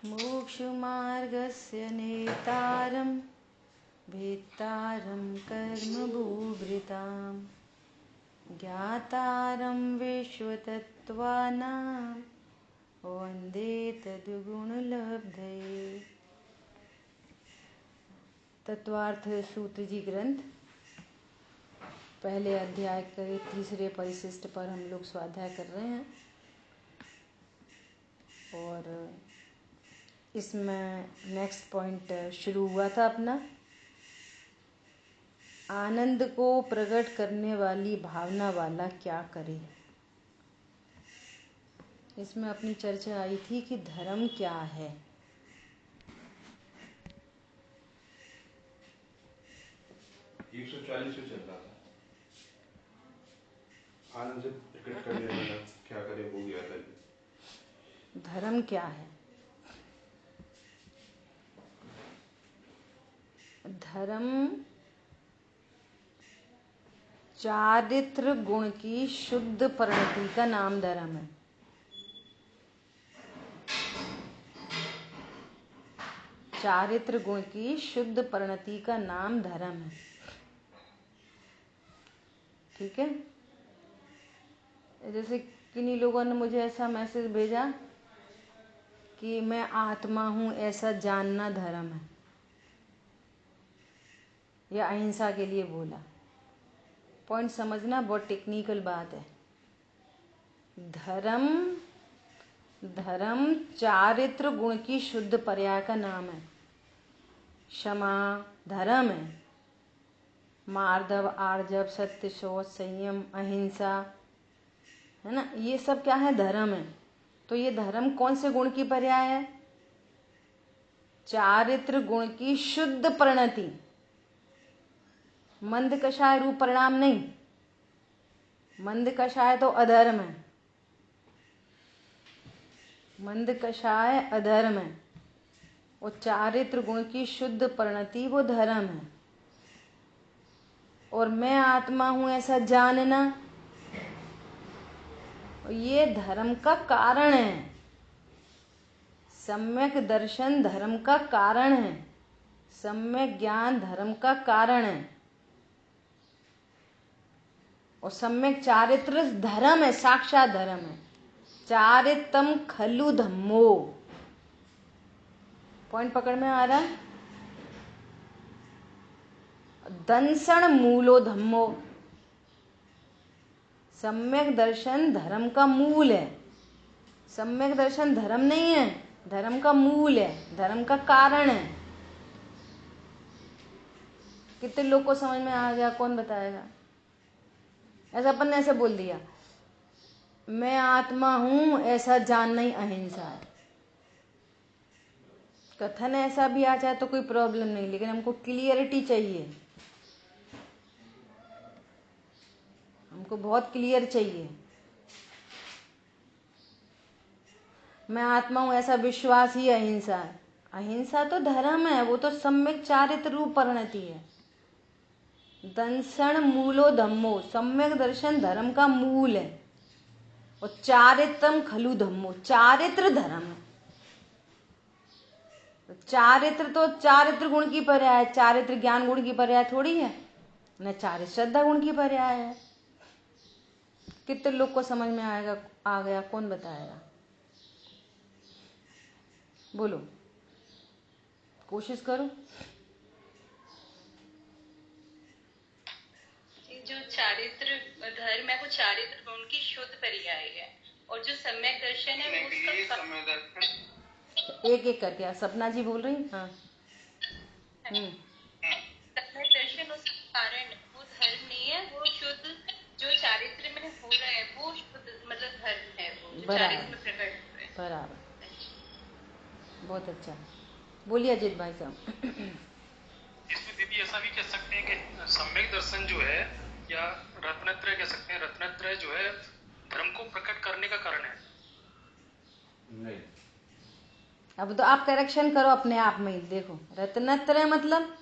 मोक्षमार्गस्य नेतारं भेत्तारं कर्मभूभृतां ज्ञातारं विश्वतत्त्वानां वन्दे तद्गुणलब्धये। तत्वार्थ सूत्र जी ग्रंथ पहले अध्याय के तीसरे परिशिष्ट पर हम लोग स्वाध्याय कर रहे हैं और इसमें नेक्स्ट पॉइंट शुरू हुआ था अपना, आनंद को प्रकट करने वाली भावना वाला क्या करे। इसमें अपनी चर्चा आई थी कि धर्म क्या है। 140 से चल रहा था। आनंद से प्रकट करने वाला क्या करे हो गया था। धर्म क्या है? धर्म चारित्र गुण की शुद्ध परिणति का नाम धर्म है। चारित्र गुण की शुद्ध परिणति का नाम धर्म है। ठीक है। जैसे किन्हीं लोगों ने मुझे ऐसा मैसेज भेजा कि मैं आत्मा हूं, ऐसा जानना धर्म है, या अहिंसा के लिए बोला। पॉइंट समझना, बहुत टेक्निकल बात है। धर्म चारित्र गुण की शुद्ध पर्याय का नाम है। क्षमा धर्म है, मार्दव, आर्जव, सत्य, शौच, संयम, अहिंसा, है ना, ये सब क्या है? धर्म है। तो ये धर्म कौन से गुण की पर्याय है? चारित्र गुण की शुद्ध परिणति। मंद कषाय रूप परिणाम नहीं। मंद कषाय तो अधर्म है, मंद कषाय अधर्म है, और चारित्र गुण की शुद्ध परिणति वो धर्म है। और मैं आत्मा हूं ऐसा जानना, ये धर्म का कारण है। सम्यक दर्शन धर्म का कारण है। सम्यक ज्ञान धर्म का कारण है। और सम्यक चारित्र धर्म है, साक्षात धर्म है। चारित्रम खलु धम्मो। पॉइंट पकड़ में आ रहा है? दंसण मूलो धम्मो। सम्यक दर्शन धर्म का मूल है। सम्यक दर्शन धर्म नहीं है, धर्म का मूल है, धर्म का कारण है। कितने लोग को समझ में आ गया? कौन बताएगा? ऐसा अपन ने ऐसे बोल दिया, मैं आत्मा हूं ऐसा जानना ही अहिंसा है। कथन ऐसा भी आ जाए तो कोई प्रॉब्लम नहीं, लेकिन हमको क्लियरिटी चाहिए। हमको बहुत क्लियर चाहिए। मैं आत्मा हूं ऐसा विश्वास ही अहिंसा है। अहिंसा तो धर्म है, वो तो सम्यक चारित्र रूप परिणति है। दंसण मूलो धम्मो, सम्यक दर्शन धर्म का मूल है। और चारित्रम खलु धम्मो, चारित्र धर्म है। चारित्र तो चारित्र गुण की पर्याय, चारित्र ज्ञान गुण की पर्याय थोड़ी है न, चारित्र श्रद्धा गुण की पर्याय है। कितने लोग को समझ में आएगा? आ गया? कौन बताएगा? बोलो, कोशिश करो। जो चारित्र धर्म है वो चारित्र गुण की शुद्ध पर्याय है, और जो सम्यक दर्शन है वो उसका एक एक करके सपना जी बोल रही। हाँ, सम्यक दर्शन उसका कारण है, वो धर्म नहीं है। वो शुद्ध जो चारित्र में हो रहा है वो शुद्ध मतलब धर्म है, वो जो चारित्र में प्रकट हो रहा है। बराबर, बहुत अच्छा। बोलिए अजीत भाई साहब। इसमें दीदी ऐसा भी कह सकते हैं कि सम्यक दर्शन जो है, या रत्नत्रय कह सकते हैं, रत्नत्रय जो है धर्म को प्रकट करने का कारण है। नहीं, अब तो आप करेक्शन करो अपने आप में ही। देखो, रत्नत्रय मतलब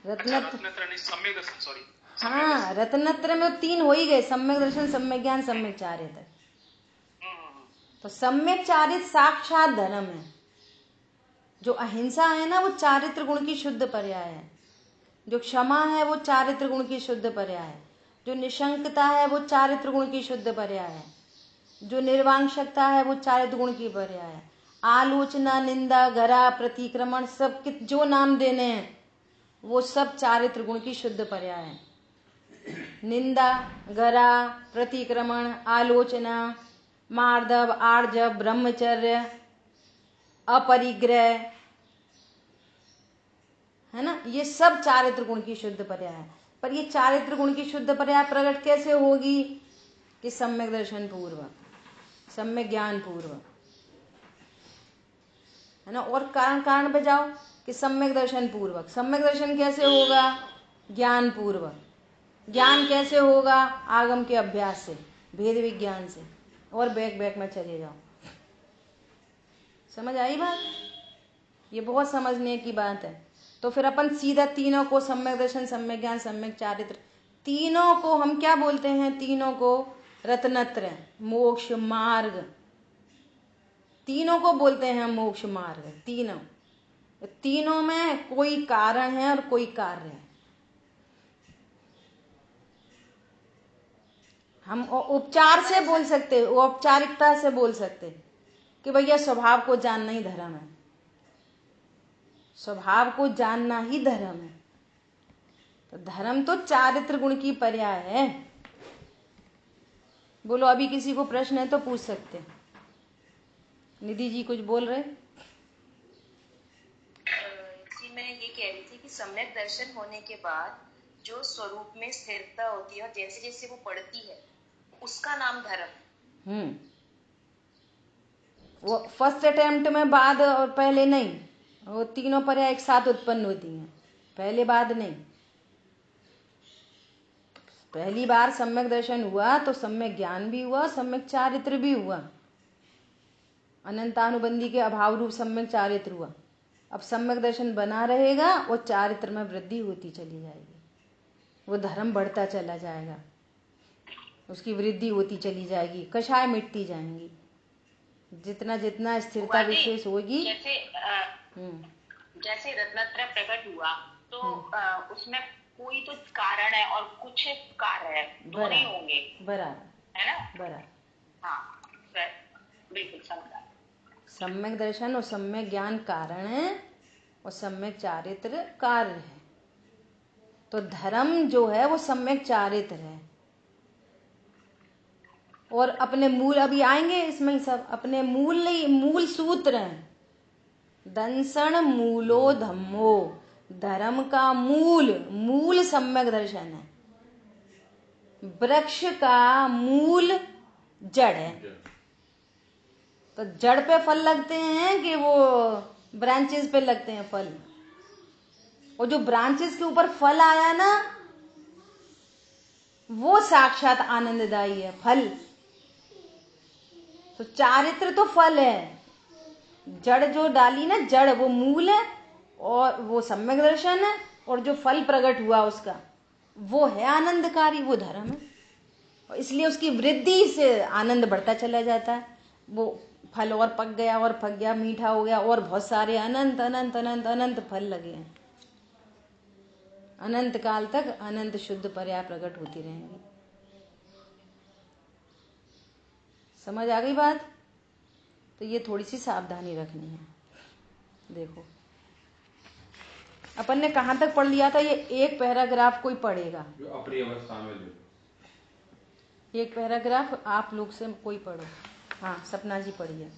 रत्नत्रय नहीं, सम्यक दर्शन, सॉरी। हाँ, रत्नत्रय में 3 हो ही गए, सम्यक दर्शन, सम्यक ज्ञान, सम्यक चारित्र। तो सम्यक चारित्र साक्षात धर्म है। जो अहिंसा है ना वो चारित्र गुण की शुद्ध पर्याय है। जो क्षमा है वो चारित्र गुण की शुद्ध पर्याय है। जो निशंकता है वो चारित्र गुण की शुद्ध पर्याय है। जो निर्वांशकता है वो चारित्र गुण की पर्याय है। आलोचना, निंदा, गरा, प्रतिक्रमण, सब जो नाम देने हैं वो सब चारित्र गुण की शुद्ध पर्याय है। निंदा, गरा, प्रतिक्रमण, आलोचना, मार्दव, आर्जव, ब्रह्मचर्य, अपरिग्रह, है ना, ये सब चारित्र गुण की शुद्ध पर्याय है। पर ये चारित्र गुण की शुद्ध पर्याय प्रकट कैसे होगी? कि सम्यक दर्शन पूर्वक, सम्यक ज्ञान पूर्वक, है ना। और कारण पे जाओ कि सम्यक दर्शन पूर्वक। सम्यक दर्शन कैसे होगा? ज्ञान पूर्वक। ज्ञान कैसे होगा? आगम के अभ्यास से, भेद विज्ञान से। और बैक में चले जाओ। समझ आई बात? ये बहुत समझने की बात है। तो फिर अपन सीधा तीनों को, सम्यक दर्शन, सम्यक ज्ञान, सम्यक चारित्र, तीनों को हम क्या बोलते हैं? तीनों को रत्नत्रय, मोक्ष मार्ग, तीनों को बोलते हैं हम मोक्ष मार्ग। तीनों में कोई कारण है और कोई कार्य है। हम उपचार से बोल सकते, औपचारिकता से बोल सकते कि भैया स्वभाव को जानना ही धर्म है। स्वभाव को जानना ही धर्म है। तो धर्म तो चारित्र गुण की पर्याय है। बोलो, अभी किसी को प्रश्न है तो पूछ सकते हैं। निधि जी कुछ बोल रहे? जी मैं ये कह रही थी कि सम्यक दर्शन होने के बाद जो स्वरूप में स्थिरता होती है और जैसे जैसे वो बढ़ती है उसका नाम धर्म। वो फर्स्ट अटेम्प्ट में बाद और पहले नहीं, वो तीनों पर्याय एक साथ उत्पन्न होती हैं, पहले बाद नहीं। पहली बार सम्यक दर्शन हुआ तो सम्यक ज्ञान भी हुआ, सम्यक चारित्र भी हुआ। अनंतानुबंधी के अभाव रूप सम्यक चारित्र हुआ। अब सम्यक दर्शन बना रहेगा और चारित्र में वृद्धि होती चली जाएगी। वो धर्म बढ़ता चला जाएगा, उसकी वृद्धि होती चली जाएगी, कषाय मिटती जाएंगी। जितना जितना स्थिरता विशेष होगी। जैसे रत्नत्रय प्रकट हुआ तो उसमें कोई तो कारण है और कुछ कार्य है, दोनों ही होंगे। बराबर है ना? बराबर। हाँ बिल्कुल समझा। सम्यक दर्शन और सम्यक ज्ञान कारण है और सम्यक चारित्र कार्य है। तो धर्म जो है वो सम्यक चारित्र है। और अपने मूल, अभी आएंगे इसमें सब, अपने मूल सूत्र हैं। दंसन मूलो धम्मो, धर्म का मूल सम्यक दर्शन है। वृक्ष का मूल जड़ है। तो जड़ पे फल लगते हैं कि वो ब्रांचेस पे लगते हैं फल? और जो ब्रांचेस के ऊपर फल आया ना वो साक्षात आनंददायी है फल। तो चारित्र तो फल है, जड़ जो डाली ना, जड़ वो मूल है और वो सम्यक दर्शन है। और जो फल प्रकट हुआ उसका वो है आनंदकारी, वो धर्म है। और इसलिए उसकी वृद्धि से आनंद बढ़ता चला जाता है। वो फल और पक गया और पक गया, मीठा हो गया और बहुत सारे अनंत अनंत अनंत अनंत फल लगे हैं। अनंत काल तक अनंत शुद्ध पर्याय प्रकट होती रहेंगी। समझ आ गई बात? तो ये थोड़ी सी सावधानी रखनी है। देखो अपन ने कहां तक पढ़ लिया था? ये एक पैराग्राफ कोई पढ़ेगा, अपनी अवस्था में जो एक पैराग्राफ आप लोग से कोई पढ़ो। हाँ सपना जी पढ़िए।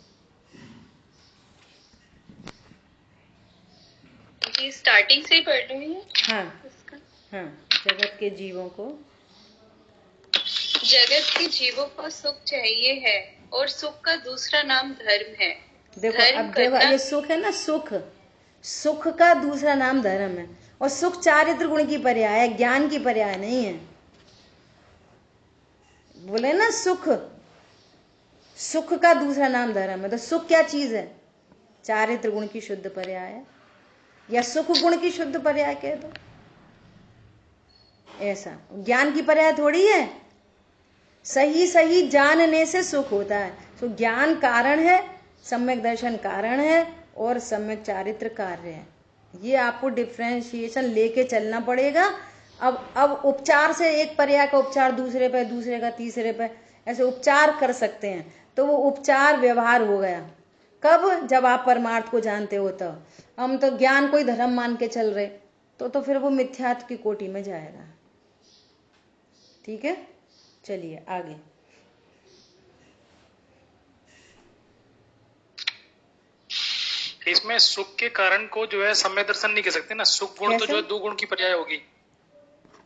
जी स्टार्टिंग से ही पढ़ रही है। हाँ हाँ। जगत के जीवों को सुख चाहिए है और सुख का दूसरा नाम धर्म है। देखो अब देखो, ये सुख है ना, सुख का दूसरा नाम धर्म है। और सुख चारित्र गुण की पर्याय है, ज्ञान की पर्याय नहीं है। बोले ना सुख का दूसरा नाम धर्म है। तो सुख क्या चीज है? चारित्र गुण की शुद्ध पर्याय है, या सुख गुण की शुद्ध पर्याय कह दो। ऐसा ज्ञान की पर्याय थोड़ी है। सही सही जानने से सुख होता है। तो ज्ञान कारण है, सम्यक दर्शन कारण है और सम्यक चारित्र कार्य है। ये आपको डिफ्रेंशिएशन लेके चलना पड़ेगा। अब उपचार से एक पर्याय का उपचार दूसरे पे, दूसरे का तीसरे पे, ऐसे उपचार कर सकते हैं, तो वो उपचार व्यवहार हो गया। कब? जब आप परमार्थ को जानते हो। तो हम तो ज्ञान को ही धर्म मान के चल रहे, तो फिर वो मिथ्यात्व की कोटि में जाएगा। ठीक है, चलिए आगे। इसमें सुख के कारण को जो है सम्यक दर्शन नहीं कह सकते ना। सुख गुण तो जो है दो गुण की पर्याय होगी।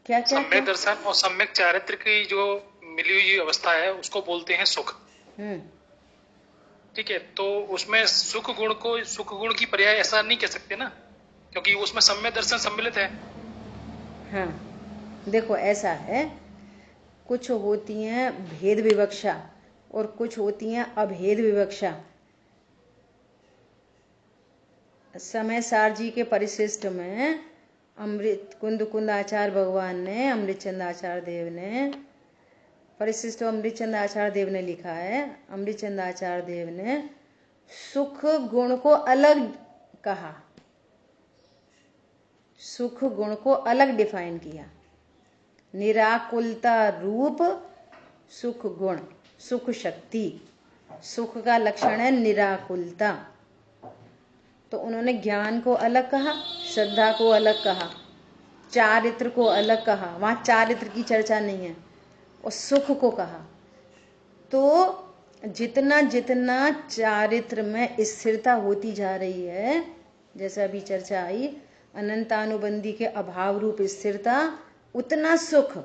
क्या क्या सम्यक दर्शन और सम्यक चारित्र की जो मिली हुई अवस्था है उसको बोलते हैं सुख। ठीक है, तो उसमें सुख गुण को सुख गुण की पर्याय ऐसा नहीं कह सकते ना, क्योंकि उसमें सम्यक दर्शन सम्मिलित है। हाँ, देखो ऐसा है, कुछ होती हैं भेद विवक्षा और कुछ होती हैं अभेद विवक्षा। समय सार जी के परिशिष्ट में अमृत कुंद आचार्य भगवान ने, अमृतचंद आचार्य देव ने, परिशिष्ट अमृतचंद आचार्य देव ने लिखा है, अमृतचंद आचार्य देव ने सुख गुण को अलग कहा, सुख गुण को अलग डिफाइन किया। निराकुलता रूप सुख गुण, सुख शक्ति, सुख का लक्षण है निराकुलता। तो उन्होंने ज्ञान को अलग कहा, श्रद्धा को अलग कहा, चारित्र को अलग कहा, वहां चारित्र की चर्चा नहीं है, और सुख को कहा। तो जितना जितना चारित्र में स्थिरता होती जा रही है, जैसे अभी चर्चा आई, अनंतानुबंधी के अभाव रूप स्थिरता, उतना सुख,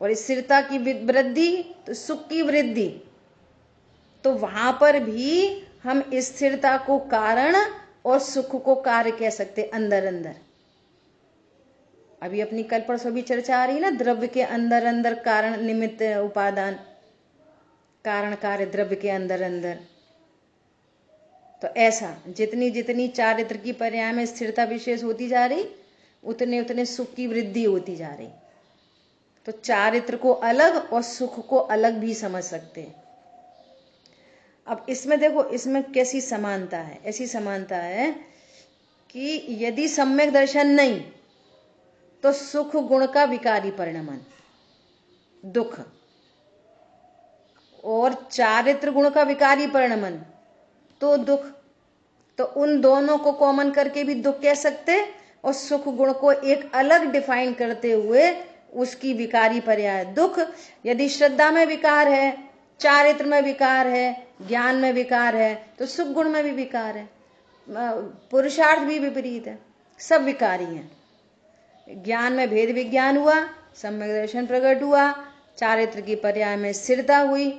और स्थिरता की वृद्धि तो सुख की वृद्धि। तो वहां पर भी हम स्थिरता को कारण और सुख को कार्य कह सकते अंदर अंदर। अभी अपनी कल परसों भी चर्चा आ रही ना, द्रव्य के अंदर अंदर कारण निमित्त उपादान, कारण कार्य द्रव्य के अंदर अंदर। तो ऐसा जितनी जितनी चारित्र की पर्याय में स्थिरता विशेष होती जा रही, उतने उतने सुख की वृद्धि होती जा रही। तो चारित्र को अलग और सुख को अलग भी समझ सकते हैं। अब इसमें देखो, इसमें कैसी समानता है, ऐसी समानता है कि यदि सम्यक दर्शन नहीं तो सुख गुण का विकारी परिणमन दुख, और चारित्र गुण का विकारी परिणमन तो दुख। तो उन दोनों को कॉमन करके भी दुख कह सकते, और सुख गुण को एक अलग डिफाइन करते हुए उसकी विकारी पर्याय दुख। यदि श्रद्धा में विकार है, चारित्र में विकार है, ज्ञान में विकार है, तो सुख गुण में भी विकार है, पुरुषार्थ भी विपरीत है, सब विकारी हैं। ज्ञान में भेद विज्ञान हुआ, सम्यक दर्शन प्रकट हुआ, चारित्र की पर्याय में स्थिरता हुई,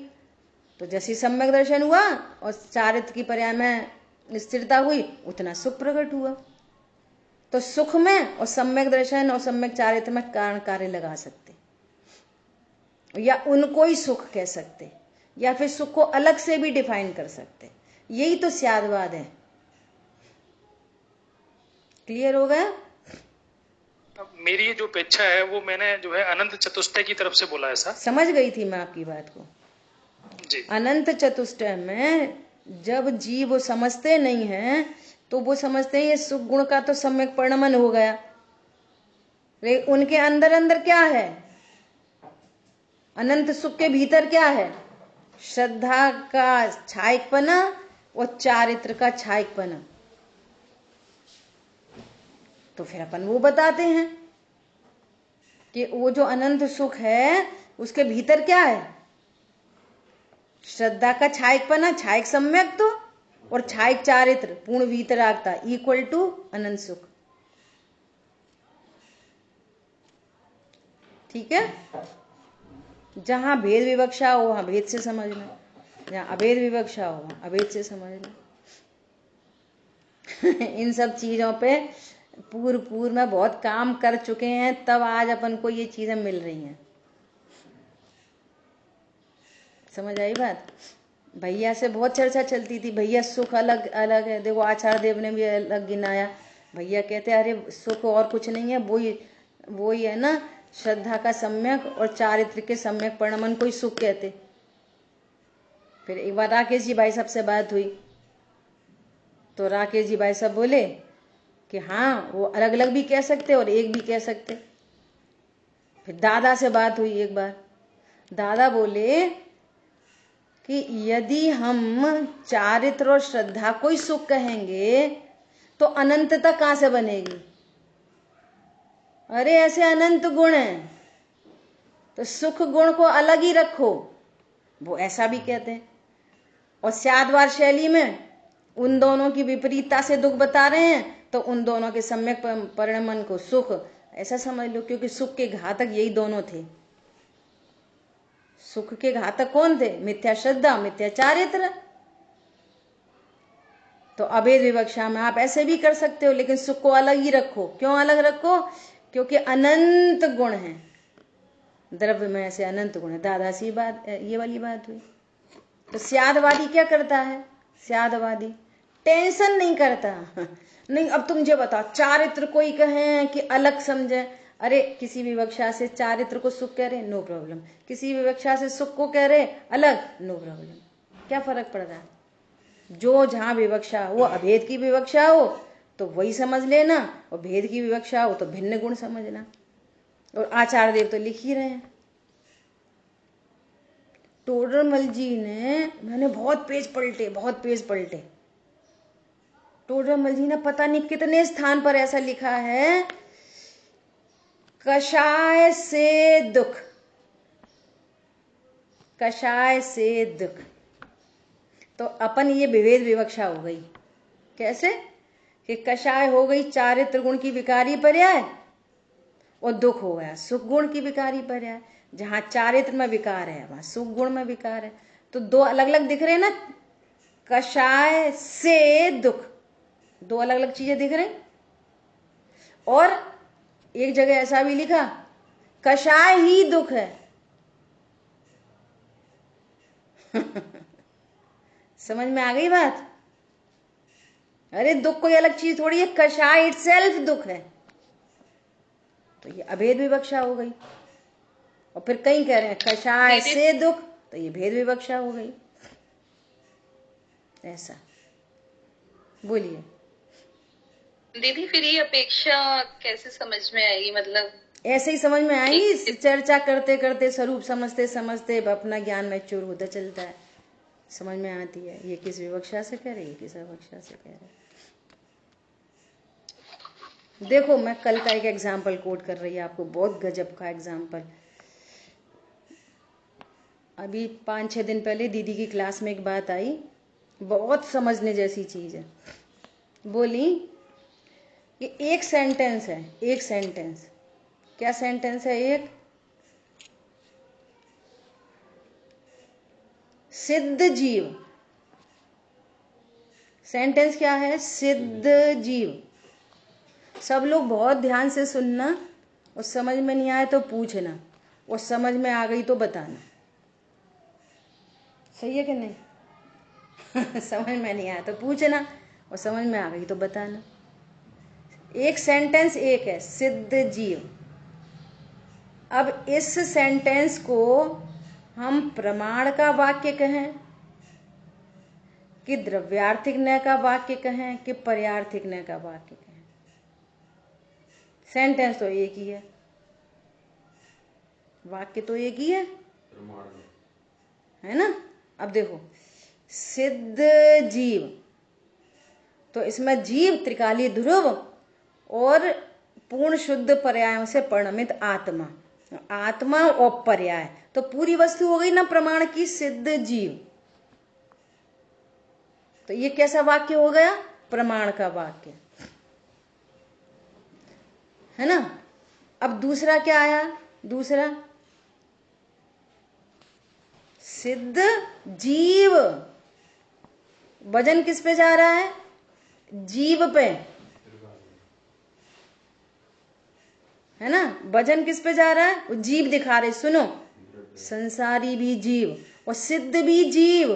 तो जैसी सम्यक दर्शन हुआ और चारित्र की पर्याय में स्थिरता हुई, उतना सुख प्रकट हुआ। तो सुख में और सम्यक दर्शन और सम्यक चारित्र में कारण कार्य लगा सकते, या उनको ही सुख कह सकते, या फिर सुख को अलग से भी डिफाइन कर सकते। यही तो स्यादवाद है। क्लियर हो गया? अब मेरी ये जो अपेक्षा है वो मैंने जो है अनंत चतुष्टय की तरफ से बोला, ऐसा समझ गई थी मैं आपकी बात को जी। अनंत चतुष्टय में जब जीव समझते नहीं हैं, तो वो समझते हैं ये सुख गुण का तो सम्यक परिणमन हो गया, लेकिन उनके अंदर अंदर क्या है? अनंत सुख के भीतर क्या है? श्रद्धा का छायकपना और चारित्र का छायकपना। तो फिर अपन वो बताते हैं कि वो जो अनंत सुख है उसके भीतर क्या है? श्रद्धा का छायकपना, छायक सम्यक तो, और छायक चारित्र पूर्ण वीतरागता इक्वल टू अनंत सुख। ठीक है? जहां भेद विवक्षा हो वहां भेद से समझना, जहां अभेद विवक्षा हो वहां अभेद से समझना। इन सब चीजों पे पूर्व में बहुत काम कर चुके हैं, तब आज अपन को ये चीजें मिल रही हैं। समझ आई बात? भैया से बहुत चर्चा चलती थी, भैया सुख अलग अलग है। देखो आचार्य देव ने भी अलग गिनाया। भैया कहते अरे सुख और कुछ नहीं है, वही है ना, श्रद्धा का सम्यक और चारित्र के सम्यक परिणमन को ही सुख कहते। फिर एक बार राकेश जी भाई साहब से बात हुई तो राकेश जी भाई साहब बोले कि हाँ वो अलग अलग भी कह सकते और एक भी कह सकते। फिर दादा से बात हुई एक बार, दादा बोले कि यदि हम चारित्र और श्रद्धा को ही सुख कहेंगे तो अनंतता कहाँ से बनेगी? अरे ऐसे अनंत गुण हैं तो सुख गुण को अलग ही रखो, वो ऐसा भी कहते हैं। और स्याद्वार शैली में उन दोनों की विपरीतता से दुख बता रहे हैं तो उन दोनों के सम्यक परिणमन को सुख ऐसा समझ लो, क्योंकि सुख के घातक यही दोनों थे। सुख के घातक कौन थे? मिथ्या श्रद्धा, मिथ्या चारित्र। तो अभेद विवक्षा में आप ऐसे भी कर सकते हो, लेकिन सुख को अलग ही रखो। क्यों अलग रखो? क्योंकि अनंत गुण है, द्रव्य में ऐसे अनंत गुण है। दादा सी बात, ये वाली बात हुई। तो स्यादवादी क्या करता है? स्यादवादी टेंशन नहीं करता। नहीं अब तुम मुझे बताओ, चारित्र को ही कहें कि अलग समझे? अरे किसी विवक्षा से चारित्र को सुख कह रहे, नो प्रॉब्लम। किसी विवक्षा से सुख को कह रहे अलग, नो प्रॉब्लम। क्या फर्क पड़ रहा है? जो जहां विवक्षा हो, अभेद की विवक्षा हो तो वही समझ लेना, और भेद की विवक्षा हो तो भिन्न गुण समझना। और आचार्य देव तो लिख ही रहे हैं। टोडरमल जी ने, मैंने बहुत पेज पलटे। टोडरमल जी ने पता नहीं कितने स्थान पर ऐसा लिखा है, कषाय से दुख, कषाय से दुख। तो अपन ये विभेद विवक्षा हो गई। कैसे? कि कषाय हो गई चारित्र गुण की विकारी पर्याय और दुख हो गया सुख गुण की विकारी पर्याय। जहां चारित्र में विकार है वहां सुख गुण में विकार है। तो दो अलग अलग दिख रहे हैं ना, कषाय से दुख, दो अलग अलग चीजें दिख रही। और एक जगह ऐसा भी लिखा, कषाय ही दुख है। समझ में आ गई बात? अरे दुख कोई अलग चीज थोड़ी है, कषाय इटसेल्फ दुख है। तो ये अभेद विवक्षा हो गई। और फिर कहीं कह रहे हैं कषाय से दुख, तो ये भेद विवक्षा हो गई। ऐसा बोलिए दीदी, फिर ये अपेक्षा कैसे समझ में आएगी? मतलब ऐसे ही समझ में आएंगी। चर्चा करते करते, स्वरूप समझते समझते अपना ज्ञान मैच्योर होता चलता है, समझ में आती है ये किस विवक्षा से कह रहे, ये किस विवक्षा से कह रहे। देखो मैं कल का एक एग्जाम्पल कोट कर रही है आपको, बहुत गजब का एग्जाम्पल। अभी 5-6 दिन पहले दीदी की क्लास में एक बात आई, बहुत समझने जैसी चीज है। बोली कि एक सेंटेंस है, एक सेंटेंस, क्या सेंटेंस है? एक सिद्ध जीव, सेंटेंस क्या है? सिद्ध जीव। सब लोग बहुत ध्यान से सुनना, और समझ में नहीं आए तो पूछना, और समझ में आ गई तो बताना। सही है कि नहीं? समझ में नहीं आया तो पूछना, और समझ में आ गई तो बताना। एक सेंटेंस एक है, सिद्ध जीव। अब इस सेंटेंस को हम प्रमाण का वाक्य कहें कि द्रव्यार्थिक न्याय का वाक्य कहें कि पर्यार्थिक न्याय का वाक्य कहें, सेंटेंस तो एक ही है, वाक्य तो एक ही है ना। अब देखो सिद्ध जीव, तो इसमें जीव त्रिकालीय ध्रुव और पूर्ण शुद्ध पर्यायों से परिणमित आत्मा, आत्मा और पर्याय, तो पूरी वस्तु हो गई ना प्रमाण की, सिद्ध जीव। तो ये कैसा वाक्य हो गया? प्रमाण का वाक्य, है ना। अब दूसरा क्या आया? दूसरा सिद्ध जीव, वजन किस पे जा रहा है? जीव पे, है ना। वजन किस पे जा रहा है? वो जीव दिखा रहे, सुनो, संसारी भी जीव और सिद्ध भी जीव।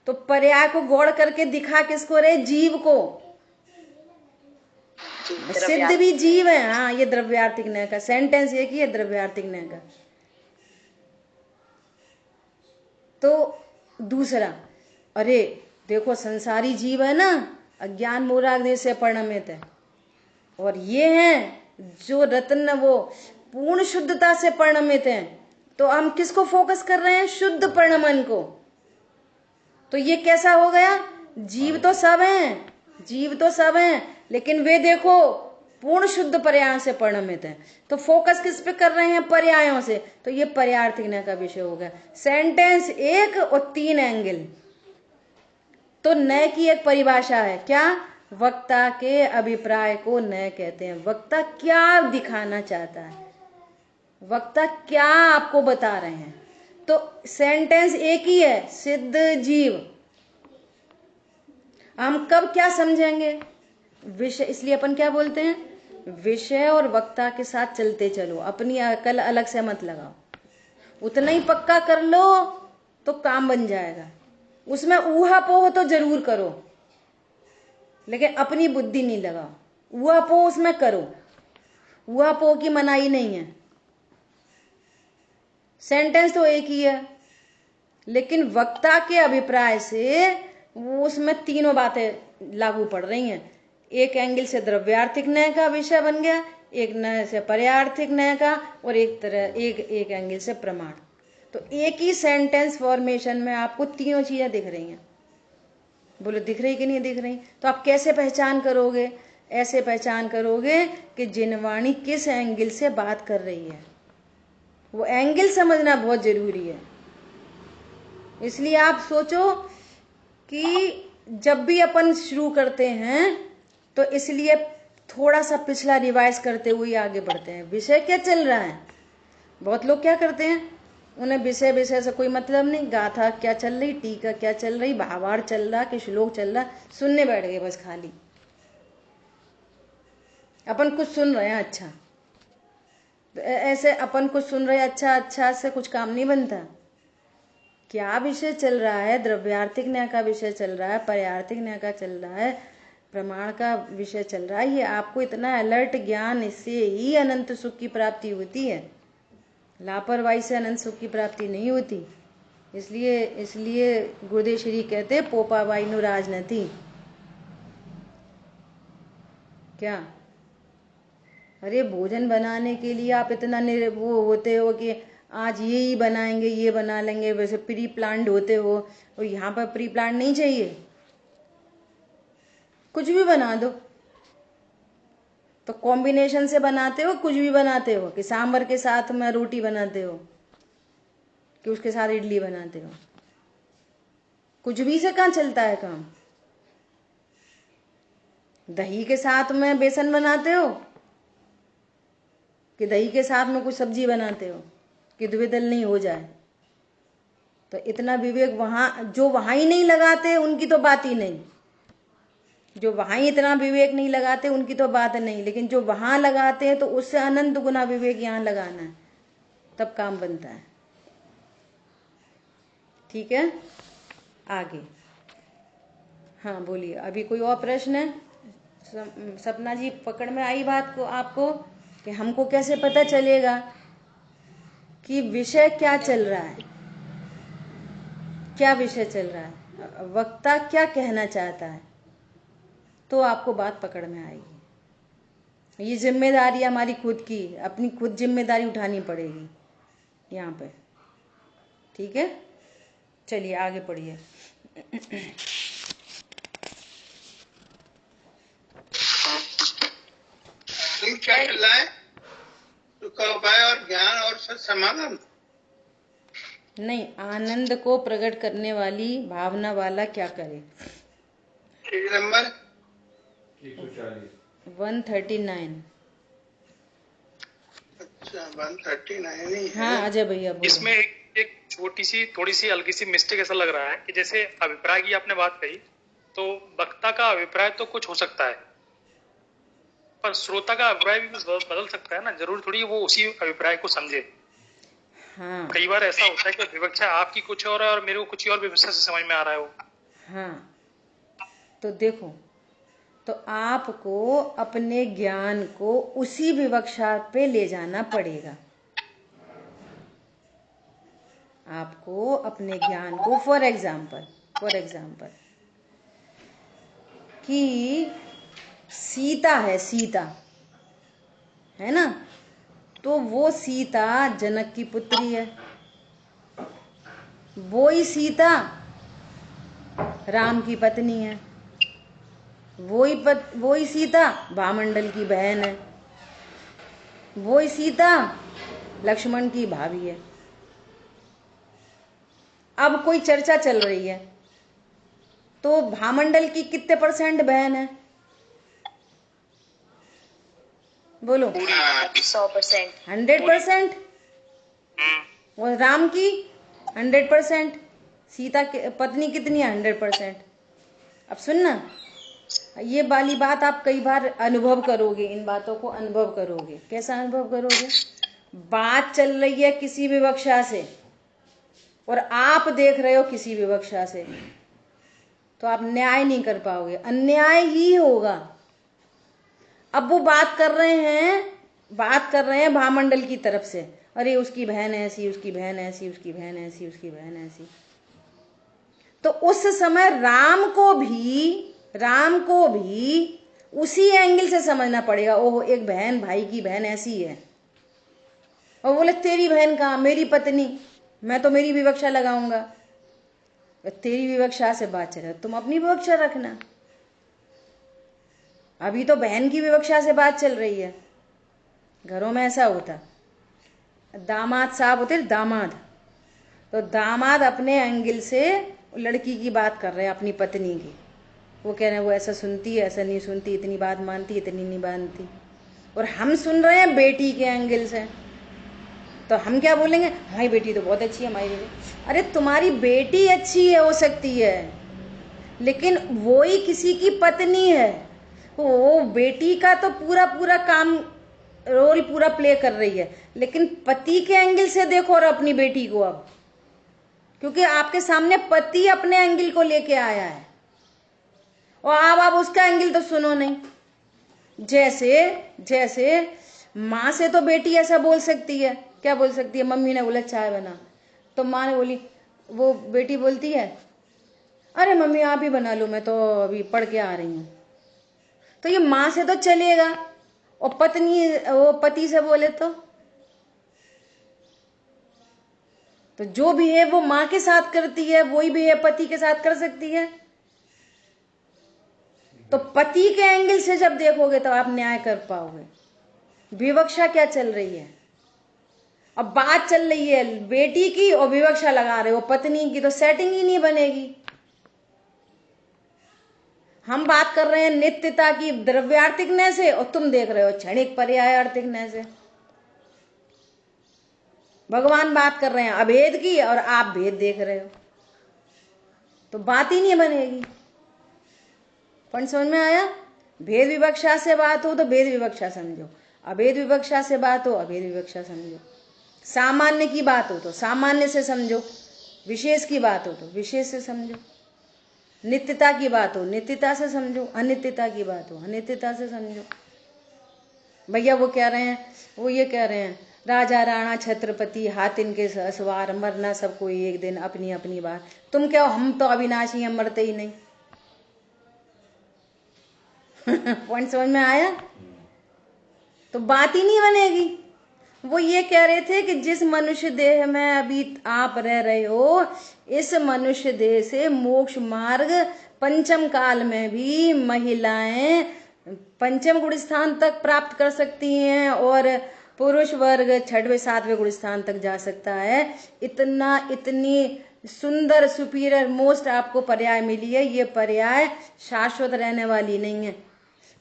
तो पर्याय को गौड़ करके दिखा किसको रहे? जीव को। सिद्ध भी जीव है। हाँ, ये द्रव्यार्थिक न का सेंटेंस एक ही है, द्रव्यार्थिक न का। तो दूसरा, अरे देखो संसारी जीव है ना, अज्ञान मूढ़ाग्नि से परिणमित है, और ये हैं जो रत्न वो पूर्ण शुद्धता से परिणमित हैं। तो हम किसको फोकस कर रहे हैं? शुद्ध परिणमन को। तो ये कैसा हो गया? जीव तो सब हैं, जीव तो सब हैं, लेकिन वे देखो पूर्ण शुद्ध पर्याय से परिणमित हैं। तो फोकस किस पे कर रहे हैं? पर्यायों से। तो ये पर्यायार्थिक न का विषय हो गया। सेंटेंस एक और 3 एंगल। तो न की एक परिभाषा है क्या? वक्ता के अभिप्राय को न कहते हैं। वक्ता क्या दिखाना चाहता है, वक्ता क्या आपको बता रहे हैं। तो सेंटेंस एक ही है, सिद्ध जीव। हम कब क्या समझेंगे? विषय, इसलिए अपन क्या बोलते हैं? विषय और वक्ता के साथ चलते चलो, अपनी अकल अलग से मत लगाओ। उतना ही पक्का कर लो तो काम बन जाएगा। उसमें ऊहापोह तो जरूर करो, लेकिन अपनी बुद्धि नहीं लगाओ। ऊहापोह उसमें करो, ऊहापोह की मनाही नहीं है। सेंटेंस तो एक ही है, लेकिन वक्ता के अभिप्राय से वो उसमें तीनों बातें लागू पड़ रही हैं। एक एंगल से द्रव्यार्थिक न्याय का विषय बन गया, एक न्याय से पर्यायार्थिक न्याय का, और एक एंगल से प्रमाण। तो एक ही सेंटेंस फॉर्मेशन में आपको तीनों चीजें दिख रही हैं। बोलो दिख रही कि नहीं दिख रही? तो आप कैसे पहचान करोगे? ऐसे पहचान करोगे कि जिनवाणी किस एंगल से बात कर रही है, वो एंगल समझना बहुत जरूरी है। इसलिए आप सोचो कि जब भी अपन शुरू करते हैं तो इसलिए थोड़ा सा पिछला रिवाइज करते हुए आगे बढ़ते हैं। विषय क्या चल रहा है? बहुत लोग क्या करते हैं, उन्हें विषय से कोई मतलब नहीं। गाथा क्या चल रही, टीका क्या चल रही, भावार्थ चल रहा कि श्लोक चल रहा, सुनने बैठ गए बस खाली। अपन कुछ सुन रहे हैं, अच्छा, तो ऐसे अपन कुछ सुन रहे हैं, अच्छा से कुछ काम नहीं बनता। क्या विषय चल रहा है? द्रव्यार्थिक न्याय का विषय चल रहा है, पर्यायार्थिक न्याय का चल रहा है, प्रमाण का विषय चल रहा है। ये आपको इतना अलर्ट ज्ञान, इससे ही अनंत सुख की प्राप्ति होती है। लापरवाही से अनंत सुख की प्राप्ति नहीं होती। इसलिए गुरुदेव श्री कहते पोपाबाई नु राज न थी। क्या? अरे भोजन बनाने के लिए आप इतना वो होते हो कि आज ये ही बनाएंगे, ये बना लेंगे, वैसे प्री प्लान्ड होते हो, और यहाँ पर प्री प्लान्ड नहीं चाहिए, कुछ भी बना दो। तो कॉम्बिनेशन से बनाते हो, कुछ भी बनाते हो, कि सांभर के साथ में रोटी बनाते हो, कि उसके साथ इडली बनाते हो, कुछ भी से कहाँ चलता है काम। दही के साथ में बेसन बनाते हो, कि दही के साथ में कुछ सब्जी बनाते हो, कि द्विदल नहीं हो जाए। तो इतना विवेक वहां, जो वहां ही नहीं लगाते उनकी तो बात ही नहीं। जो वहां ही इतना विवेक नहीं लगाते उनकी तो बात नहीं, लेकिन जो वहां लगाते हैं तो उससे अनंत गुना विवेक यहां लगाना है, तब काम बनता है। ठीक है, आगे। हाँ बोलिए, अभी कोई और प्रश्न है? सपना जी पकड़ में आई बात को आपको, कि हमको कैसे पता चलेगा कि विषय क्या चल रहा है, क्या विषय चल रहा है, वक्ता क्या कहना चाहता है, तो आपको बात पकड़ में आएगी। ये जिम्मेदारी हमारी खुद की, अपनी खुद जिम्मेदारी उठानी पड़ेगी यहाँ पे। ठीक है, चलिए आगे पढ़िए। क्या चल रहा है? सुख का उपाय और ज्ञान और समागम नहीं, आनंद को प्रकट करने वाली भावना वाला क्या करे? नंबर 139। अच्छा 139 ही है। हाँ अजय भैया बोलो। इसमें एक छोटी सी थोड़ी सी हल्की सी मिस्टेक ऐसा लग रहा है कि जैसे अभिप्राय की आपने बात कही, तो वक्ता का अभिप्राय तो कुछ हो सकता है, पर श्रोता का अभिप्राय भी बदल सकता है ना। जरूर थोड़ी वो उसी अभिप्राय को समझे। हाँ कई बार ऐसा होता है कि विवक्षा आपकी कुछ और है और मेरे को कुछ और विवक्षा से समझ में आ रहा है वो। हाँ, तो देखो तो आपको अपने ज्ञान को उसी विवक्षा पे ले जाना पड़ेगा। आपको अपने ज्ञान को फॉर एग्जाम्पल कि सीता है, सीता है ना, तो वो सीता जनक की पुत्री है, वो ही सीता राम की पत्नी है, वो ही सीता भामंडल की बहन है, वो ही सीता लक्ष्मण की भाभी है। अब कोई चर्चा चल रही है तो भामंडल की कितने % बहन है? बोलो। 100%। 100%। और राम की 100%। सीता की पत्नी कितनी है? 100%। अब सुनना, ये वाली बात आप कई बार अनुभव करोगे, इन बातों को अनुभव करोगे। कैसा अनुभव करोगे? बात चल रही है किसी विवक्षा से और आप देख रहे हो किसी विवक्षा से, तो आप न्याय नहीं कर पाओगे, अन्याय ही होगा। अब वो बात कर रहे हैं भामंडल की तरफ से, अरे उसकी बहन ऐसी, उसकी बहन ऐसी, उसकी बहन ऐसी, उसकी बहन ऐसी। तो उस समय राम को भी उसी एंगल से समझना पड़ेगा। ओहो, एक बहन भाई की बहन ऐसी है, और बोले तेरी बहन कहाँ? मेरी पत्नी, मैं तो मेरी विवक्षा लगाऊंगा। तेरी विवक्षा से बात चल रही, तुम अपनी विवक्षा रखना। अभी तो बहन की विवक्षा से बात चल रही है। घरों में ऐसा होता, दामाद साहब होते, दामाद, तो दामाद अपने एंगल से लड़की की बात कर रहे हैं, अपनी पत्नी की। वो कह रहे हैं वो ऐसा सुनती है, ऐसा नहीं सुनती, इतनी बात मानती, इतनी नहीं मानती। और हम सुन रहे हैं बेटी के एंगल से, तो हम क्या बोलेंगे? हमारी बेटी तो बहुत अच्छी है, हमारी बेटी। अरे तुम्हारी बेटी अच्छी है, हो सकती है, लेकिन वो ही किसी की पत्नी है, वो बेटी का तो पूरा काम रोल पूरा प्ले कर रही है, लेकिन पति के एंगल से देखो और अपनी बेटी को। अब क्योंकि आपके सामने पति अपने एंगल को लेके आया है, और आप उसका एंगल तो सुनो नहीं। जैसे माँ से तो बेटी ऐसा बोल सकती है, क्या बोल सकती है? मम्मी ने बोला चाय बना, तो माँ ने बोली, वो बेटी बोलती है अरे मम्मी आप ही बना लो, मैं तो अभी पढ़ के आ रही हूँ। तो ये माँ से तो चलेगा, और वो पति से बोले तो जो भी है वो माँ के साथ करती है, वही भी है पति के साथ कर सकती है। तो पति के एंगल से जब देखोगे तो आप न्याय कर पाओगे। विवक्षा क्या चल रही है? अब बात चल रही है बेटी की और विवक्षा लगा रहे हो पत्नी की, तो सेटिंग ही नहीं बनेगी। हम बात कर रहे हैं नित्यता की, द्रव्यार्थिकने से, और तुम देख रहे हो क्षणिक पर्यायार्थिकने से। भगवान बात कर रहे हैं अभेद की और आप भेद देख रहे हो, तो बात ही नहीं बनेगी। पॉइंट समझ में आया? भेद विवक्षा से बात हो तो भेद विवक्षा समझो, अभेद विवक्षा से बात हो अभेद विवक्षा समझो, सामान्य की बात हो तो सामान्य से समझो, विशेष की बात हो तो विशेष से समझो, नित्यता की बात हो नित्यता से समझो, अनित्यता की बात हो अनित्यता से समझो। भैया वो ये कह रहे हैं राजा राणा छत्रपति हाथ इनके सवार, मरना सबको एक दिन, अपनी अपनी बात। तुम क्या हो? हम तो अविनाशी हैं, मरते ही नहीं। पॉइंट समझ में आया? तो बात ही नहीं बनेगी। वो ये कह रहे थे कि जिस मनुष्य देह में अभी आप रह रहे हो, इस मनुष्य देह से मोक्ष मार्ग पंचम काल में भी महिलाएं पंचम गुण स्थान तक प्राप्त कर सकती हैं, और पुरुष वर्ग 6वें 7वें गुण स्थान तक जा सकता है। इतनी सुंदर सुपीरियर मोस्ट आपको पर्याय मिली है। ये पर्याय शाश्वत रहने वाली नहीं है,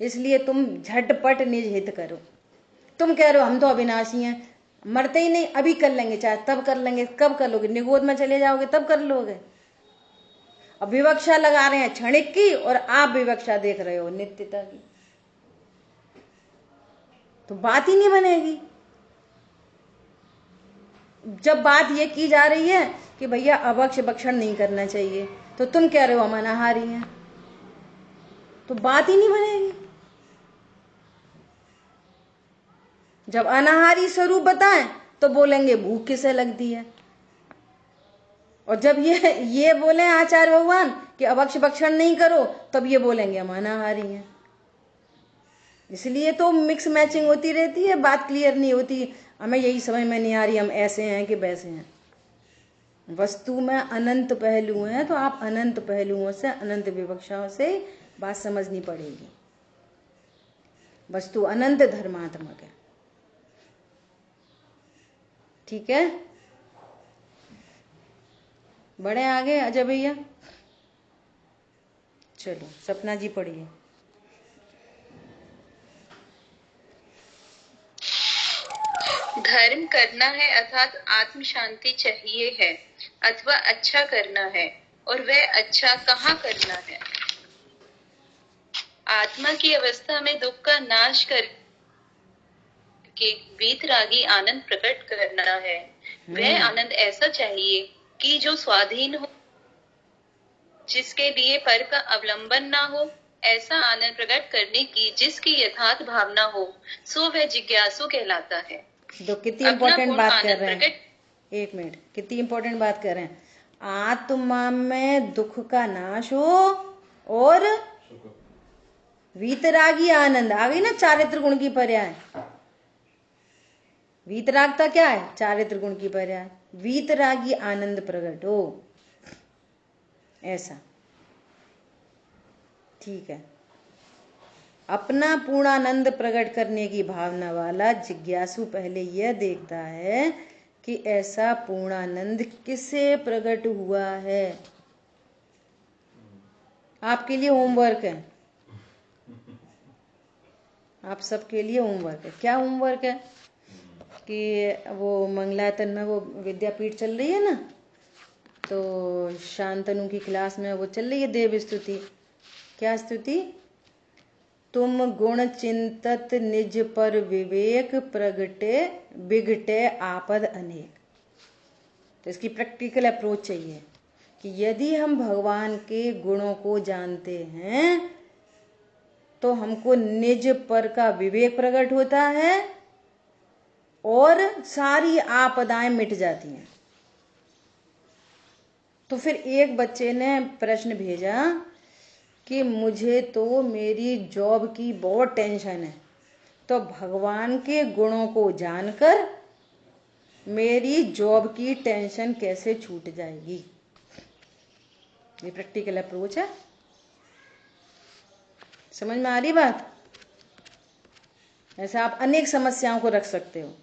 इसलिए तुम झटपट निज हित करो। तुम कह रहे हो हम तो अविनाशी हैं, मरते ही नहीं, अभी कर लेंगे, चाहे तब कर लेंगे। कब कर लोगे? निगोद में चले जाओगे तब कर लोगे। अब विवक्षा लगा रहे हैं क्षणिक की, और आप विवक्षा देख रहे हो नित्यता की, तो बात ही नहीं बनेगी। जब बात ये की जा रही है कि भैया अभक्ष भक्षण नहीं करना चाहिए, तो तुम कह रहे हो हम अनाहारी हैं। तो बात ही नहीं बनेगी। जब अनाहारी स्वरूप बताएं तो बोलेंगे भूख किसे लगती है, और जब ये बोले आचार्य भगवान कि अभक्ष भक्षण नहीं करो, तब ये बोलेंगे हम अनाहारी हैं। इसलिए तो मिक्स मैचिंग होती रहती है, बात क्लियर नहीं होती। हमें यही समझ में नहीं आ रही हम ऐसे हैं कि वैसे हैं। वस्तु में अनंत पहलू हैं, तो आप अनंत पहलुओं से, अनंत विवक्षाओं से बात समझनी पड़ेगी। वस्तु अनंत धर्मात्मक है। ठीक है, बढ़े आगे अजय भैया। चलो सपना जी पढ़िए। धर्म करना है अर्थात आत्म शांति चाहिए है, अथवा अच्छा करना है, और वह अच्छा कहाँ करना है? आत्मा की अवस्था में दुख का नाश करके वीतरागी आनंद प्रकट करना है। वह आनंद ऐसा चाहिए कि जो स्वाधीन हो, जिसके लिए पर का अवलंबन ना हो। ऐसा आनंद प्रकट करने की जिसकी यथार्थ भावना हो, सो वह जिज्ञासु कहलाता है। तो कितनी इंपॉर्टेंट बात कर रहे हैं, एक मिनट, कितनी इंपॉर्टेंट बात कर रहे हैं। आत्मा में दुख का नाश हो और वीतरागी आनंद। आ गई ना चारित्र गुण की पर्याय। वीतरागता क्या है? चारित्र गुण की पर्याय। वीतरागी आनंद प्रकट हो, ऐसा। ठीक है। अपना पूर्णानंद प्रकट करने की भावना वाला जिज्ञासु पहले यह देखता है कि ऐसा पूर्णानंद किसे प्रकट हुआ है। आपके लिए होमवर्क है, आप सबके लिए होमवर्क है। क्या होमवर्क है कि वो मंगलायतन में वो विद्यापीठ चल रही है ना, तो शांतनु की क्लास में वो चल रही है देव स्तुति। क्या स्तुति? तुम गुण चिंतत निज पर विवेक, प्रगटे बिगटे आपद अनेक। तो इसकी प्रैक्टिकल अप्रोच चाहिए कि यदि हम भगवान के गुणों को जानते हैं तो हमको निज पर का विवेक प्रकट होता है और सारी आपदाएं मिट जाती हैं। तो फिर एक बच्चे ने प्रश्न भेजा कि मुझे तो मेरी जॉब की बहुत टेंशन है, तो भगवान के गुणों को जानकर मेरी जॉब की टेंशन कैसे छूट जाएगी। ये प्रैक्टिकल अप्रोच है। समझ में आ रही बात? ऐसा आप अनेक समस्याओं को रख सकते हो।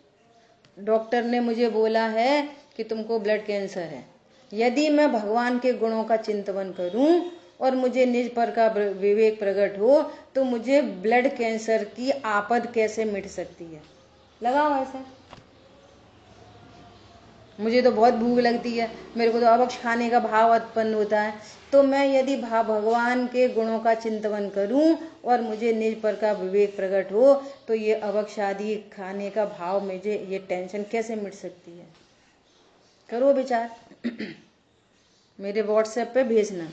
डॉक्टर ने मुझे बोला है कि तुमको ब्लड कैंसर है। यदि मैं भगवान के गुणों का चिंतन करूं और मुझे निज पर का विवेक प्रकट हो, तो मुझे ब्लड कैंसर की आपद कैसे मिट सकती है। लगाओ ऐसे। मुझे तो बहुत भूख लगती है, मेरे को तो अभक्ष खाने का भाव उत्पन्न होता है, तो मैं यदि भगवान के गुणों का चिंतन करूं और मुझे निज पर का विवेक प्रकट हो, तो ये अभक्ष आदि खाने का भाव, मुझे ये टेंशन कैसे मिट सकती है। करो विचार। मेरे व्हाट्सएप पे भेजना।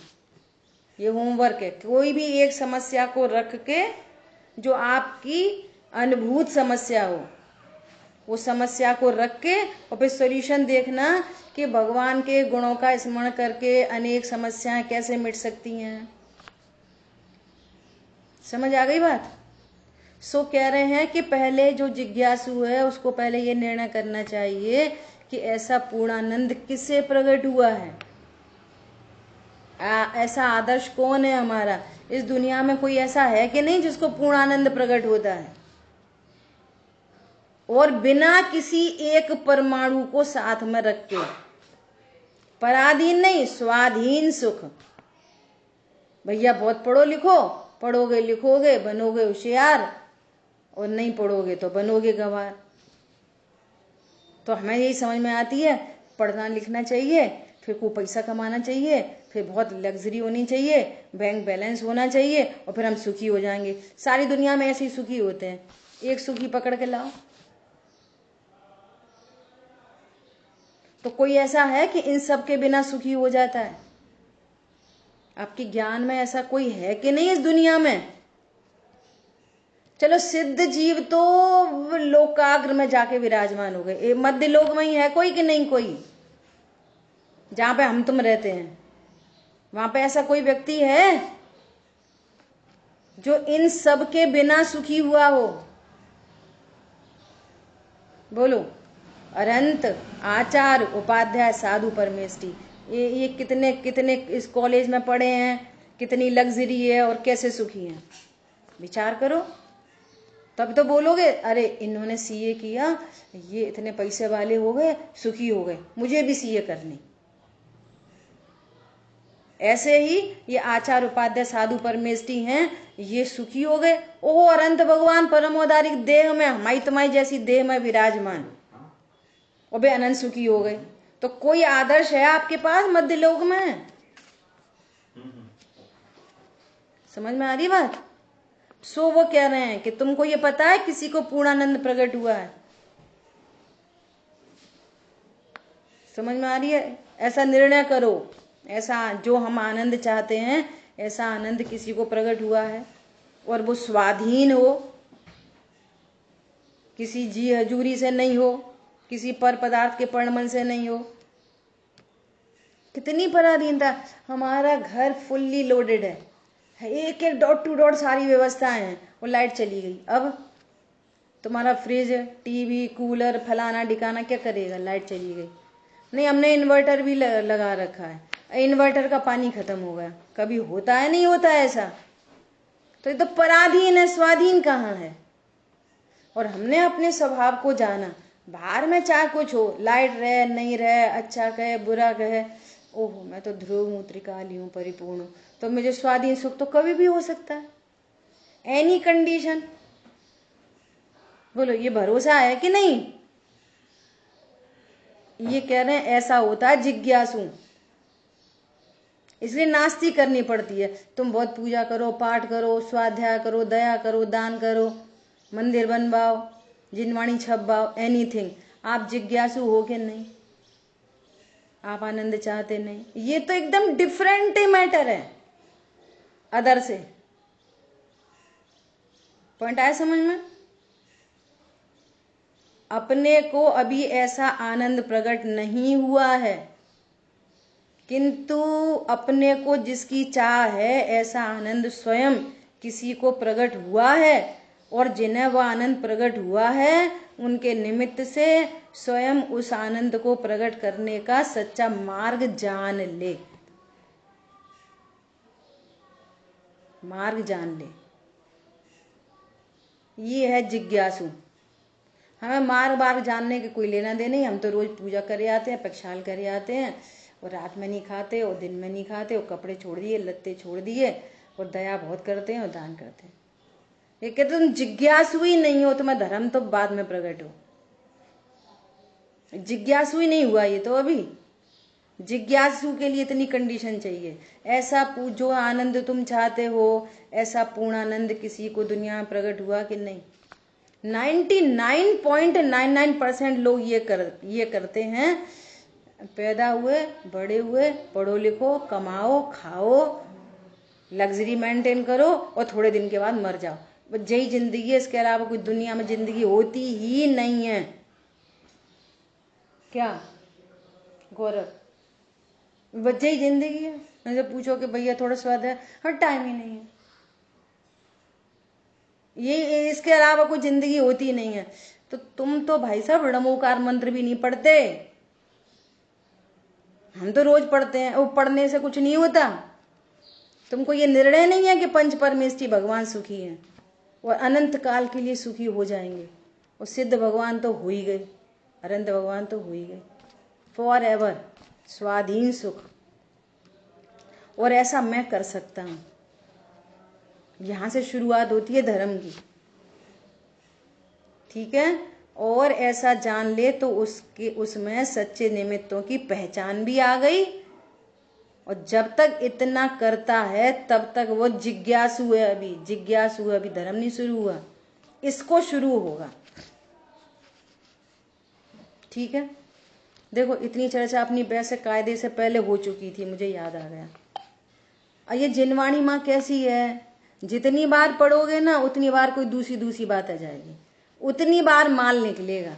ये होमवर्क है। कोई भी एक समस्या को रख के जो आपकी अनुभूत समस्या हो, वो समस्या को रख के और फिर सॉल्यूशन देखना कि भगवान के गुणों का स्मरण करके अनेक समस्याएं कैसे मिट सकती हैं। समझ आ गई बात? सो कह रहे हैं कि पहले जो जिज्ञासु है उसको पहले ये निर्णय करना चाहिए कि ऐसा पूर्णानंद किससे प्रकट हुआ है। ऐसा आदर्श कौन है हमारा? इस दुनिया में कोई ऐसा है कि नहीं जिसको पूर्णानंद प्रकट होता है, और बिना किसी एक परमाणु को साथ में रख के। पराधीन नहीं, स्वाधीन सुख। भैया बहुत पढ़ो लिखो, पढ़ोगे लिखोगे बनोगे होशियार, और नहीं पढ़ोगे तो बनोगे गंवार। तो हमें यही समझ में आती है, पढ़ना लिखना चाहिए, फिर को पैसा कमाना चाहिए, फिर बहुत लग्जरी होनी चाहिए, बैंक बैलेंस होना चाहिए, और फिर हम सुखी हो जाएंगे। सारी दुनिया में ऐसे ही सुखी होते हैं। एक सुखी पकड़ के लाओ। तो कोई ऐसा है कि इन सब के बिना सुखी हो जाता है? आपके ज्ञान में ऐसा कोई है कि नहीं इस दुनिया में? चलो सिद्ध जीव तो लोकाग्र में जाके विराजमान हो गए, मध्य लोक में ही है कोई कि नहीं कोई? जहां पे हम तुम रहते हैं वहां पे ऐसा कोई व्यक्ति है जो इन सब के बिना सुखी हुआ हो? बोलो। अनंत आचार्य उपाध्याय साधु परमेष्टि, ये कितने कितने इस कॉलेज में पढ़े हैं, कितनी लग्जरी है और कैसे सुखी हैं? विचार करो, तब तो बोलोगे अरे इन्होंने सीए किया, ये इतने पैसे वाले हो गए, सुखी हो गए, मुझे भी सीए करनी। ऐसे ही ये आचार्य उपाध्याय साधु परमेष्टि हैं, ये सुखी हो गए। ओह अनंत भगवान परमोदारिक देह में, हमारी तुम्हारी जैसी देह में विराजमान, और वे अनंत सुखी हो गए। तो कोई आदर्श है आपके पास मध्य लोक में? समझ में आ रही बात? सो वो कह रहे हैं कि तुमको ये पता है किसी को पूर्णानंद प्रकट हुआ है? समझ में आ रही है? ऐसा निर्णय करो, ऐसा जो हम आनंद चाहते हैं ऐसा आनंद किसी को प्रकट हुआ है और वो स्वाधीन हो, किसी जी हजूरी से नहीं हो, किसी पर पदार्थ के परमन से नहीं हो। कितनी पराधीनता। हमारा घर फुल्ली लोडेड है, एक एक डॉट टू डॉट सारी व्यवस्थाएं हैं, और लाइट चली गई। अब तुम्हारा फ्रिज, टीवी, कूलर, फलाना डिकाना क्या करेगा? लाइट चली गई। नहीं, हमने इन्वर्टर भी लगा रखा है, इन्वर्टर का पानी खत्म हो गया। कभी होता है? नहीं होता है ऐसा। तो ये तो पराधीन है, स्वाधीन कहाँ है? और हमने अपने स्वभाव को जाना, बाहर में चाहे कुछ हो, लाइट रहे नहीं रहे, अच्छा कहे बुरा कहे, ओहो मैं तो ध्रुव हूँ, त्रिकाल हूँ, परिपूर्ण हूँ, तो मुझे स्वाधीन सुख तो कभी भी हो सकता है, एनी कंडीशन। बोलो, ये भरोसा है कि नहीं? ये कह रहे हैं ऐसा होता है जिज्ञासु, इसलिए नास्ती करनी पड़ती है। तुम बहुत पूजा करो, पाठ करो, स्वाध्याय करो, दया करो, दान करो, मंदिर बनवाओ, जिनवाणी छपवाओ, एनीथिंग, आप जिज्ञासु हो कि नहीं? आप आनंद चाहते नहीं? ये तो एकदम डिफरेंट मैटर है अदर से। पॉइंट आया समझ में? अपने को अभी ऐसा आनंद प्रकट नहीं हुआ है, किंतु अपने को जिसकी चाह है ऐसा आनंद स्वयं किसी को प्रकट हुआ है, और जिन्हें वह आनंद प्रकट हुआ है उनके निमित्त से स्वयं उस आनंद को प्रकट करने का सच्चा मार्ग जान ले, मार्ग जान ले। ये है जिज्ञासु। हमें मार्ग बार जानने के कोई लेना देना नहीं। हम तो रोज पूजा करे आते हैं, प्रक्षाल करे आते हैं, और रात में नहीं खाते और दिन में नहीं खाते, और कपड़े छोड़ दिए, लत्ते छोड़ दिए, और दया बहुत करते हैं और दान करते हैं। ये कहते तुम जिज्ञासु ही नहीं हो, तुम्हें धर्म तो बाद में प्रकट हो। जिज्ञासु ही नहीं हुआ ये तो अभी। जिज्ञासु के लिए इतनी कंडीशन चाहिए। ऐसा जो आनंद तुम चाहते हो, ऐसा पूर्णानंद किसी को दुनिया में प्रकट हुआ कि नहीं? 99.99% लोग ये करते हैं, पैदा हुए, बड़े हुए, पढ़ो लिखो, कमाओ, खाओ, लग्जरी मेंटेन करो, और थोड़े दिन के बाद मर जाओ। बस यही जिंदगी है, इसके अलावा कोई दुनिया में जिंदगी होती ही नहीं है। क्या गौरव? बस यही जिंदगी है। मुझे पूछो कि भैया थोड़ा स्वाद है, हर टाइम ही नहीं है। ये इसके अलावा कोई जिंदगी होती नहीं है। तो तुम तो भाई साहब णमोकार मंत्र भी नहीं पढ़ते, हम तो रोज पढ़ते हैं। वो पढ़ने से कुछ नहीं होता। तुमको ये निर्णय नहीं है कि पंच परमेष्टि भगवान सुखी हैं और अनंत काल के लिए सुखी हो जाएंगे, और सिद्ध भगवान तो हो ही गए, अनंत भगवान तो हो ही गए, फॉर एवर स्वाधीन सुख। और ऐसा मैं कर सकता हूं। यहां से शुरुआत होती है धर्म की, ठीक है? और ऐसा जान ले तो उसमें सच्चे निमित्तों की पहचान भी आ गई। और जब तक इतना करता है तब तक वो जिज्ञासु है। अभी जिज्ञासु है, अभी धर्म नहीं शुरू हुआ, इसको शुरू होगा। ठीक है? देखो इतनी चर्चा अपनी वैसे कायदे से पहले हो चुकी थी, मुझे याद आ गया। और ये जिनवाणी माँ कैसी है, जितनी बार पढ़ोगे ना उतनी बार कोई दूसरी बात आ जाएगी, उतनी बार माल निकलेगा।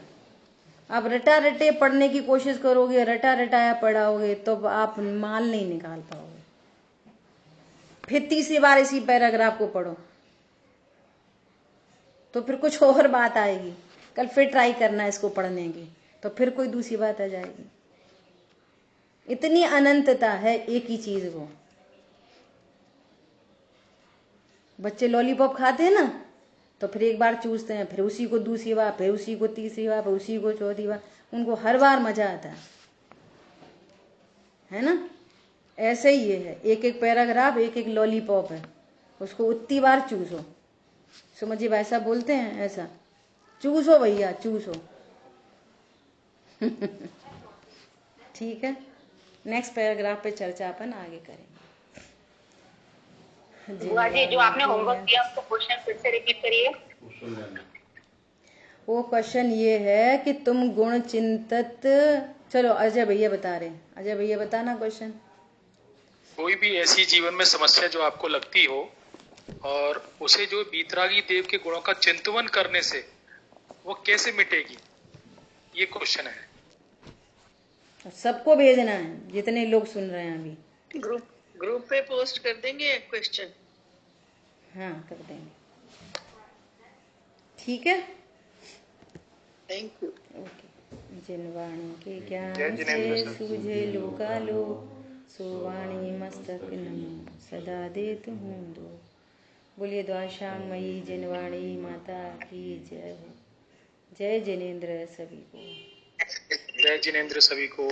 आप रटा रटे पढ़ने की कोशिश करोगे, रटा रटाया पढ़ाओगे तो आप माल नहीं निकाल पाओगे। फिर तीसरी बार इसी पैराग्राफ को पढ़ो तो फिर कुछ और बात आएगी, कल फिर ट्राई करना इसको पढ़ने की तो फिर कोई दूसरी बात आ जाएगी। इतनी अनंतता है एक ही चीज को। बच्चे लॉलीपॉप खाते हैं ना तो फिर एक बार चूसते हैं, फिर उसी को दूसरी बार, फिर उसी को तीसरी बार, फिर उसी को चौथी बार, उनको हर बार मजा आता है ना। ऐसे ही ये है, एक एक पैराग्राफ एक एक लॉलीपॉप है, उसको उतनी बार चूसो। समझिए भाई साहब बोलते हैं ऐसा, चूसो भैया चूसो। ठीक है, नेक्स्ट पैराग्राफ पे चर्चा अपन आगे करेंगे। बुआ जी, जो आपने होमवर्क किया उसको क्वेश्चन फिर से रिपीट करिए। वो क्वेश्चन ये है कि तुम गुण चिंतित, चलो अजय भैया बता रहे हैं, अजय भैया बताना क्वेश्चन। कोई भी ऐसी जीवन में समस्या जो आपको लगती हो और उसे जो बीतरागी देव के गुणों का चिंतन करने से वो कैसे मिटेगी, ये क्वेश्चन है। सबको भेजना है, जितने लोग सुन रहे हैं अभी। ग्रुप पे पोस्ट कर देंगे क्वेश्चन। हाँ कर देंगे, ठीक है। Thank you. ओके। जिनवाणी के ज्ञान से सूझे लोकालो, सोवाणी मस्तक नमो सदा देत हूँ दो। बोलिए द्वाशांगमयी जिनवाणी माता की जय हो। जय जिनेन्द्र सभी को। जय जिनेन्द्र सभी को।